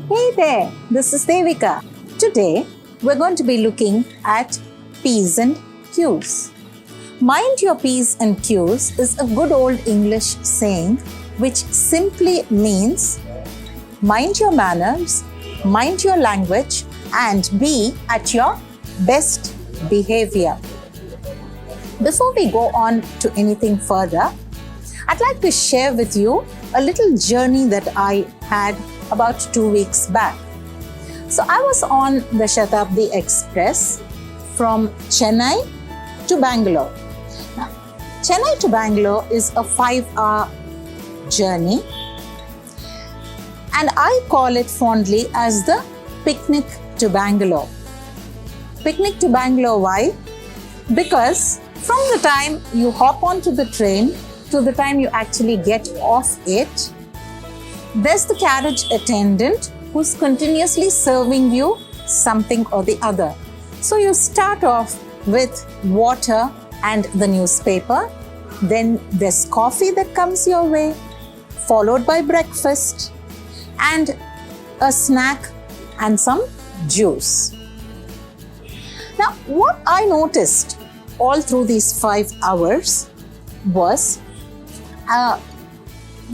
Hey there, this is Devika. Today, we're going to be looking at P's and Q's. Mind your P's and Q's is a good old English saying which simply means mind your manners, mind your language, and be at your best behavior. Before we go on to anything further, I'd like to share with you a little journey that I had about 2 weeks back. So I was on the Shatabdi Express from Chennai to Bangalore. Now, Chennai to Bangalore is a 5-hour journey, and I call it fondly as the picnic to Bangalore. Picnic to Bangalore, why? Because from the time you hop onto the train to the time you actually get off it, there's the carriage attendant who's continuously serving you something or the other. So you start off with water and the newspaper, then there's coffee that comes your way, followed by breakfast and a snack and some juice. Now, what I noticed all through these 5 hours was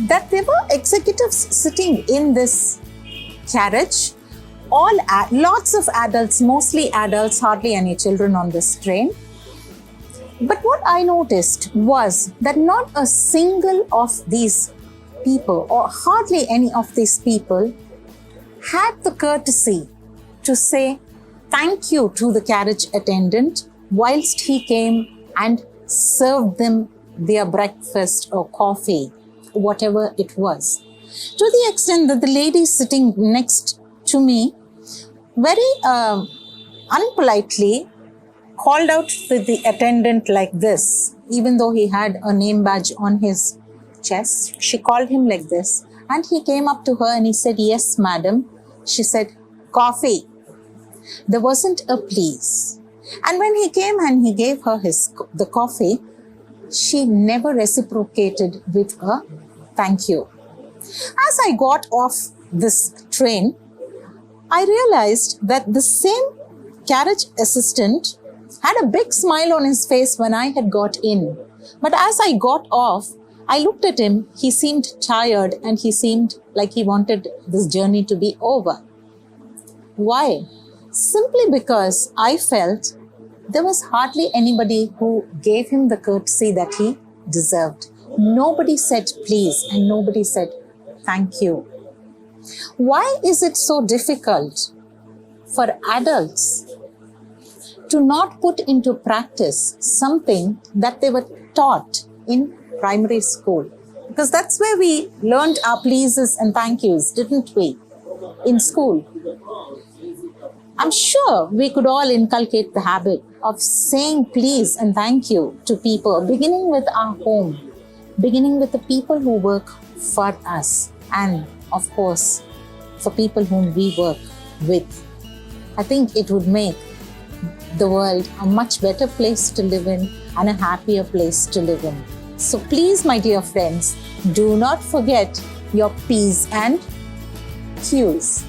that there were executives sitting in this carriage, lots of adults, mostly adults, hardly any children on this train. But what I noticed was that not a single of these people, or hardly any of these people, had the courtesy to say thank you to the carriage attendant whilst he came and served them their breakfast or coffee, whatever it was. To the extent that the lady sitting next to me very unpolitely called out to the attendant like this, even though he had a name badge on his chest. She called him like this, and he came up to her and he said, "Yes, madam." She said, "Coffee." There wasn't a please. And when he came and he gave her the coffee, she never reciprocated with a thank you. As I got off this train, I realized that the same carriage assistant had a big smile on his face when I had got in. But as I got off, I looked at him, he seemed tired and he seemed like he wanted this journey to be over. Why? Simply because I felt there was hardly anybody who gave him the courtesy that he deserved. Nobody said please and nobody said thank you. Why is it so difficult for adults to not put into practice something that they were taught in primary school? Because that's where we learned our pleases and thank yous, didn't we? In school. I'm sure we could all inculcate the habit of saying please and thank you to people, beginning with our home, beginning with the people who work for us, and of course, for people whom we work with. I think it would make the world a much better place to live in and a happier place to live in. So please, my dear friends, do not forget your P's and Q's.